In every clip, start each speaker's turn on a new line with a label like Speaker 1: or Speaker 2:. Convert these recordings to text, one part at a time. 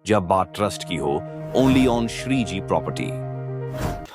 Speaker 1: जब बात ट्रस्ट की हो, only on Shri ji property.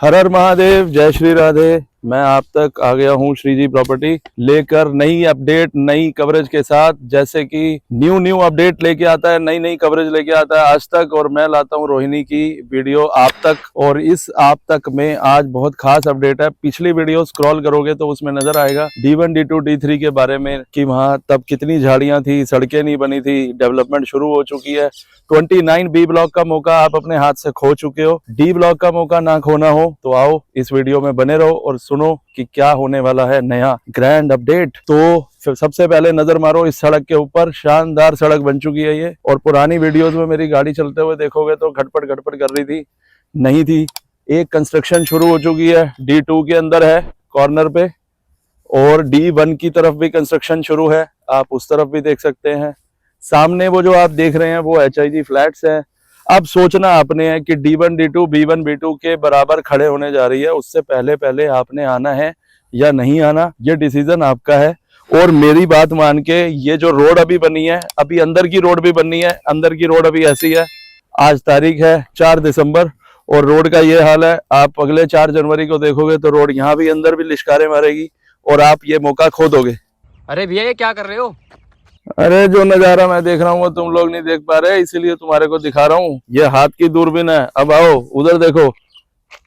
Speaker 2: हर हर महादेव, जय श्री राधे। मैं आप तक आ गया हूँ श्री जी प्रॉपर्टी लेकर नई अपडेट, नई कवरेज के साथ। जैसे कि न्यू अपडेट लेके आता है, नई कवरेज लेके आता है आज तक, और मैं लाता हूँ रोहिणी की वीडियो आप तक। और इस आप तक में आज बहुत खास अपडेट है। पिछली वीडियो स्क्रॉल करोगे तो उसमें नजर आएगा D1, D2, D3 के बारे में कि वहाँ तब कितनी झाड़ियां थी, सड़कें नहीं बनी थी, डेवलपमेंट शुरू हो चुकी है। 29 B ब्लॉक का मौका आप अपने हाथ से खो चुके हो। D ब्लॉक का मौका ना खोना हो तो आओ इस वीडियो में बने रहो और सुनो कि क्या होने वाला है नया ग्रैंड अपडेट। तो सबसे पहले नजर मारो इस सड़क के ऊपर। शानदार सड़क बन चुकी है ये, और पुरानी वीडियोस में मेरी गाड़ी चलते हुए देखोगे तो घटपट कर रही थी, नहीं थी। एक कंस्ट्रक्शन शुरू हो चुकी है, D2 के अंदर है कॉर्नर पे, और D1 की तरफ भी कंस्ट्रक्शन शुरू है, आप उस तरफ भी देख सकते हैं। सामने वो जो आप देख रहे हैं वो HIG फ्लैट्स हैं। अब सोचना आपने है कि D1, D2, B1, B2 के बराबर खड़े होने जा रही है, उससे पहले आपने आना है या नहीं आना, ये डिसीजन आपका है। और मेरी बात मान के, ये जो रोड अभी बनी है, अभी अंदर की रोड भी बननी है। अंदर की रोड अभी ऐसी है, आज तारीख है 4 दिसंबर और रोड का ये हाल है। आप अगले 4 जनवरी को देखोगे तो रोड यहाँ भी अंदर भी लिश्कारे मारेगी और आप ये मौका खो दोगे।
Speaker 3: अरे भैया, ये क्या कर रहे हो?
Speaker 2: अरे जो नजारा मैं देख रहा हूँ वो तुम लोग नहीं देख पा रहे, इसीलिए तुम्हारे को दिखा रहा हूँ। ये हाथ की दूरबीन है। अब आओ उधर देखो,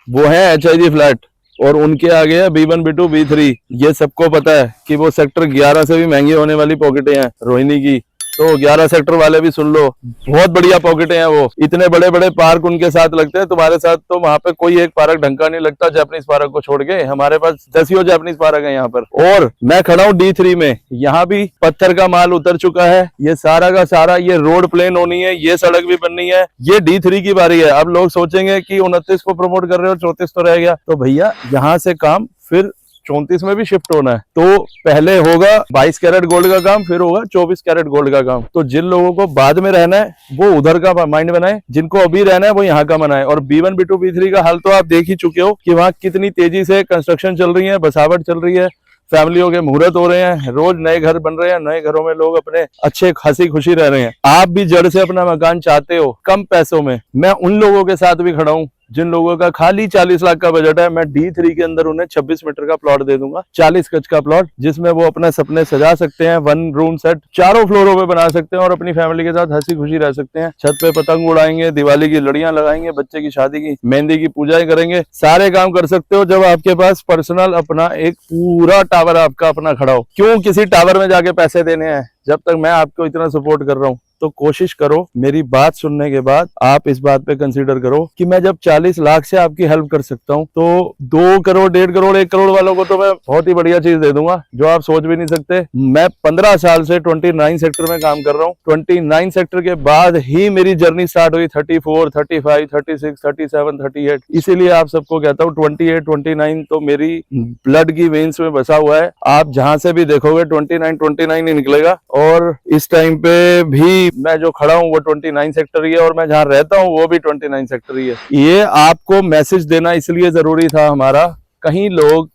Speaker 2: वो है HIG फ्लैट और उनके आगे है B1, B2, B3। ये सबको पता है कि वो सेक्टर 11 से भी महंगी होने वाली पॉकेटें हैं रोहिणी की। तो 11 सेक्टर वाले भी सुन लो, बहुत बढ़िया पॉकेटें हैं वो। इतने बड़े पार्क उनके साथ लगते हैं, तुम्हारे साथ तो वहां पे कोई एक पार्क ढंग का नहीं लगता जापानीज पार्क को छोड़ के। हमारे पास 10 जापानीज पार्क है यहाँ पर। और मैं खड़ा हूँ D3 में, यहाँ भी पत्थर का माल उतर चुका है। ये सारा का सारा ये रोड प्लेन होनी है, ये सड़क भी बननी है। ये D3 की बारी है। अब लोग सोचेंगे कि 29 को प्रमोट कर रहे हो, 34 तो रह गया। तो भैया यहाँ से काम फिर 34 में भी शिफ्ट होना है। तो पहले होगा 22 कैरेट गोल्ड का काम, फिर होगा 24 कैरेट गोल्ड का काम। तो जिन लोगों को बाद में रहना है वो उधर का माइंड बनाए, जिनको अभी रहना है वो यहाँ का बनाए। और B1, B2, B3 का हाल तो आप देख ही चुके हो कि वहाँ कितनी तेजी से कंस्ट्रक्शन चल रही है, बसावट चल रही है, फैमिलियों के मुहूर्त हो रहे हैं, रोज नए घर बन रहे हैं, नए घरों में लोग अपने अच्छे हंसी खुशी रह रहे हैं। आप भी जड़ से अपना मकान चाहते हो कम पैसों में, मैं उन लोगों के साथ भी खड़ा हूँ जिन लोगों का खाली 40 लाख का बजट है। मैं D3 के अंदर उन्हें 26 मीटर का प्लॉट दे दूंगा, 40 गज का प्लॉट, जिसमें वो अपने सपने सजा सकते हैं। 1 रूम सेट 4 फ्लोरों पे बना सकते हैं और अपनी फैमिली के साथ हंसी खुशी रह सकते हैं। छत पे पतंग उड़ाएंगे, दिवाली की लड़ियां लगाएंगे, बच्चे की शादी की मेहंदी की पूजाएं करेंगे। सारे काम कर सकते हो जब आपके पास पर्सनल अपना एक पूरा टावर आपका अपना खड़ा हो। क्यों किसी टावर में जाके पैसे देने हैं, जब तक मैं आपको इतना सपोर्ट कर रहा हूँ। तो कोशिश करो, मेरी बात सुनने के बाद आप इस बात पे कंसीडर करो कि मैं जब 40 लाख से आपकी हेल्प कर सकता हूँ तो 2 करोड़, 1.5 करोड़, 1 करोड़ वालों को तो मैं बहुत ही बढ़िया चीज दे दूंगा जो आप सोच भी नहीं सकते। मैं 15 साल से 29 सेक्टर में काम कर रहा हूँ। 29 सेक्टर के बाद ही मेरी जर्नी स्टार्ट हुई 34, 35, 36, 37, 38। इसीलिए आप सबको कहता हूँ 28, 29 तो मेरी ब्लड की वेन्स में बसा हुआ है। आप जहां से भी देखोगे 29 ही निकलेगा। और इस टाइम पे भी मैं जो खड़ा हूँ वो 29 सेक्टर ही है, और मैं जहाँ रहता हूँ वो भी 29 सेक्टर ही है। ये आपको मैसेज देना इसलिए जरूरी था हमारा। कहीं लोग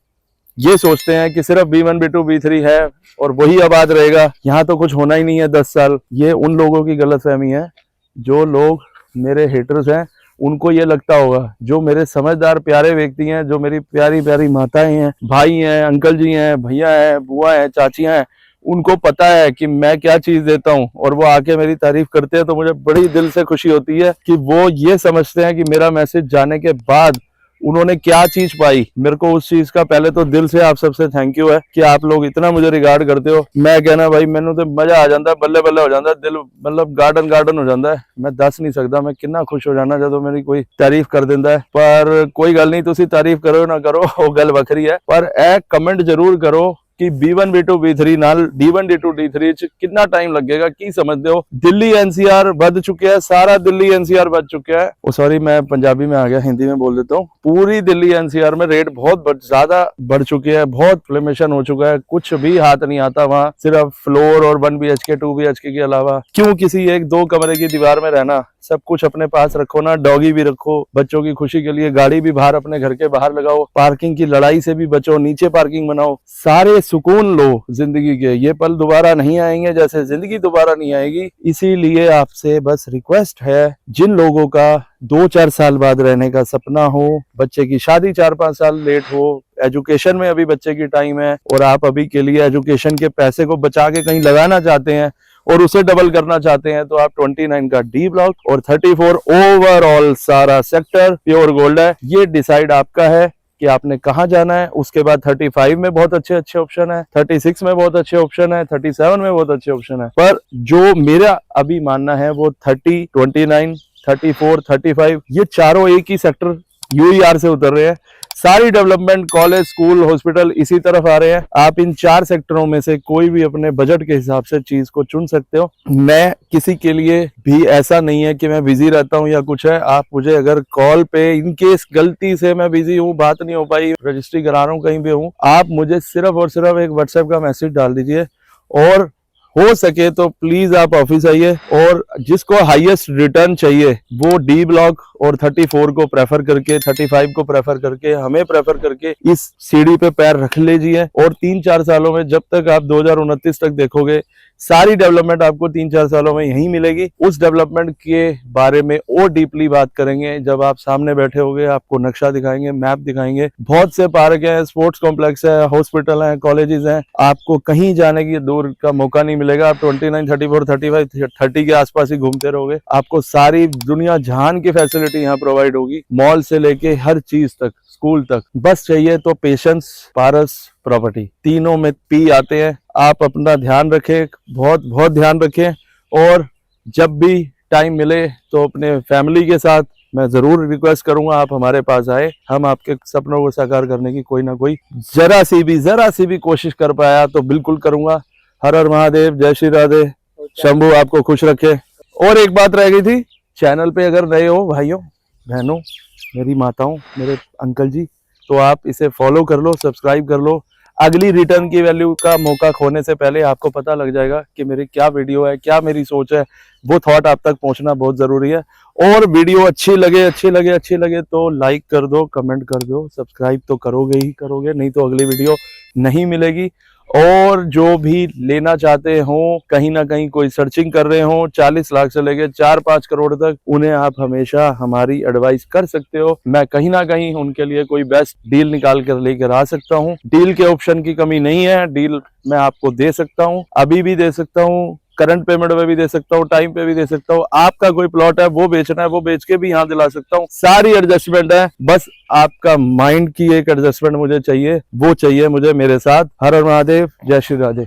Speaker 2: ये सोचते हैं कि सिर्फ B1, B2, B3 है और वही आबाद रहेगा, यहाँ तो कुछ होना ही नहीं है 10 साल। ये उन लोगों की गलतफहमी है। जो लोग मेरे हेटर्स हैं उनको ये लगता होगा, जो मेरे समझदार प्यारे व्यक्ति हैं, जो मेरी प्यारी प्यारी माताएं हैं, भाई हैं, अंकल जी हैं, भैया हैं, बुआ हैं, चाचियां हैं, उनको पता है कि मैं क्या चीज देता हूं और वो आके मेरी तारीफ करते हैं। तो मुझे बड़ी दिल से खुशी होती है कि वो ये समझते हैं कि मेरा मैसेज जाने के बाद उन्होंने क्या चीज पाई। मेरे को उस चीज का पहले तो दिल से आप सबसे थैंक यू है कि आप लोग इतना मुझे रिगार्ड करते हो। मैं कहना भाई मैंने तो मजा आ जाता है, बल्ले बल्ले हो जाता है, दिल मतलब गार्डन हो जाता है। मैं दस नहीं सकता मैं कितना खुश हो जाना जब मेरी कोई तारीफ कर देता है। पर कोई गल नहीं, तुसी तारीफ करो ना करो वो गल वखरी है, पर ए कमेंट जरूर करो कि B1, B2, B3 नाल D1, D2, D3 च कितना टाइम लगेगा की समझते हो। दिल्ली NCR बद चुके हैं, सारा दिल्ली NCR बद चुका है। ओ सॉरी, मैं पंजाबी में आ गया, हिंदी में बोल देता हूँ। पूरी दिल्ली NCR में रेट बहुत ज्यादा बढ़ चुके हैं, बहुत फ्लेमेशन हो चुका है, कुछ भी हाथ नहीं आता वहाँ। सिर्फ फ्लोर और 1 BHK 2 BHK के अलावा क्यों किसी 1-2 कमरे की दीवार में रहना। सब कुछ अपने पास रखो ना, डॉगी भी रखो बच्चों की खुशी के लिए, गाड़ी भी बाहर अपने घर के बाहर लगाओ, पार्किंग की लड़ाई से भी बचो, नीचे पार्किंग बनाओ। सारे सुकून लो जिंदगी के, ये पल दोबारा नहीं आएंगे जैसे जिंदगी दोबारा नहीं आएगी। इसीलिए आपसे बस रिक्वेस्ट है, जिन लोगों का 2-4 साल बाद रहने का सपना हो, बच्चे की शादी 4-5 साल लेट हो, एजुकेशन में अभी बच्चे की टाइम है और आप अभी के लिए एजुकेशन के पैसे को बचा के कहीं लगाना चाहते हैं और उसे डबल करना चाहते हैं, तो आप 29 का डी ब्लॉक और 34 ओवरऑल सारा सेक्टर प्योर गोल्ड है। ये डिसाइड आपका है कि आपने कहाँ जाना है। उसके बाद 35 में बहुत अच्छे अच्छे ऑप्शन है, 36 में बहुत अच्छे ऑप्शन है, 37 में बहुत अच्छे ऑप्शन है, पर जो मेरा अभी मानना है वो 30, 29, 34, 35 ये चारों एक ही सेक्टर यूईआर से उतर रहे हैं। सारी डेवलपमेंट, कॉलेज, स्कूल, हॉस्पिटल इसी तरफ आ रहे हैं। आप इन 4 सेक्टरों में से कोई भी अपने बजट के हिसाब से चीज को चुन सकते हो। मैं किसी के लिए भी ऐसा नहीं है कि मैं बिजी रहता हूं या कुछ है। आप मुझे अगर कॉल पे इनकेस गलती से मैं बिजी हूं, बात नहीं हो पाई, रजिस्ट्री करा रहा हूं, कहीं भी हूं, आप मुझे सिर्फ और सिर्फ एक व्हाट्सएप का मैसेज डाल दीजिए और हो सके तो प्लीज आप ऑफिस आइए। और जिसको हाईएस्ट रिटर्न चाहिए वो डी ब्लॉक और 34 को प्रेफर करके, 35 को प्रेफर करके, हमें प्रेफर करके इस सीढ़ी पे पैर रख लीजिए। और 3-4 सालों में, जब तक आप 2029 तक देखोगे, सारी डेवलपमेंट आपको 3-4 सालों में यहीं मिलेगी। उस डेवलपमेंट के बारे में और डीपली बात करेंगे जब आप सामने बैठे होगे, आपको नक्शा दिखाएंगे, मैप दिखाएंगे। बहुत से पार्क है, स्पोर्ट्स कॉम्प्लेक्स है, हॉस्पिटल है, कॉलेजेस हैं, आपको कहीं जाने की दूर का मौका नहीं मिलेगा। आप 29, 34, 35, 30 के आसपास ही घूमते रहोगे। आपको सारी दुनिया जहान की फैसिलिटी यहाँ प्रोवाइड होगी, मॉल से लेके हर चीज तक, स्कूल तक। बस चाहिए तो पेशेंस, पारस, प्रॉपर्टी, तीनों में पी आते हैं। आप अपना ध्यान रखें, बहुत बहुत ध्यान रखें। और जब भी टाइम मिले तो अपने फैमिली के साथ, मैं जरूर रिक्वेस्ट करूंगा आप हमारे पास आए। हम आपके सपनों को साकार करने की कोई ना कोई जरा सी भी कोशिश कर पाया तो बिल्कुल करूंगा। हर हर महादेव, जय श्री राधे, शंभू आपको खुश रखे। और एक बात रह गई थी, चैनल पे अगर नए हो भाइयों बहनों, मेरी माताओं, मेरे अंकल जी, तो आप इसे फॉलो कर लो, सब्सक्राइब कर लो। अगली रिटर्न की वैल्यू का मौका खोने से पहले आपको पता लग जाएगा कि मेरी क्या वीडियो है, क्या मेरी सोच है। वो थॉट आप तक पहुंचना बहुत जरूरी है। और वीडियो अच्छी लगे तो लाइक कर दो, कमेंट कर दो, सब्सक्राइब तो करोगे ही करोगे, नहीं तो अगली वीडियो नहीं मिलेगी। और जो भी लेना चाहते हो, कहीं ना कहीं कोई सर्चिंग कर रहे हो, 40 लाख से लेके 4-5 करोड़ तक, उन्हें आप हमेशा हमारी एडवाइस कर सकते हो। मैं कहीं ना कहीं उनके लिए कोई बेस्ट डील निकाल कर लेकर आ सकता हूँ। डील के ऑप्शन की कमी नहीं है, डील मैं आपको दे सकता हूँ, अभी भी दे सकता हूँ, करंट पेमेंट में भी दे सकता हूँ, टाइम पे भी दे सकता हूँ। आपका कोई प्लॉट है वो बेचना है, वो बेच के भी यहाँ दिला सकता हूँ। सारी एडजस्टमेंट है, बस आपका माइंड की एक एडजस्टमेंट मुझे चाहिए, वो चाहिए मुझे मेरे साथ। हर हर महादेव, जय श्री राधे।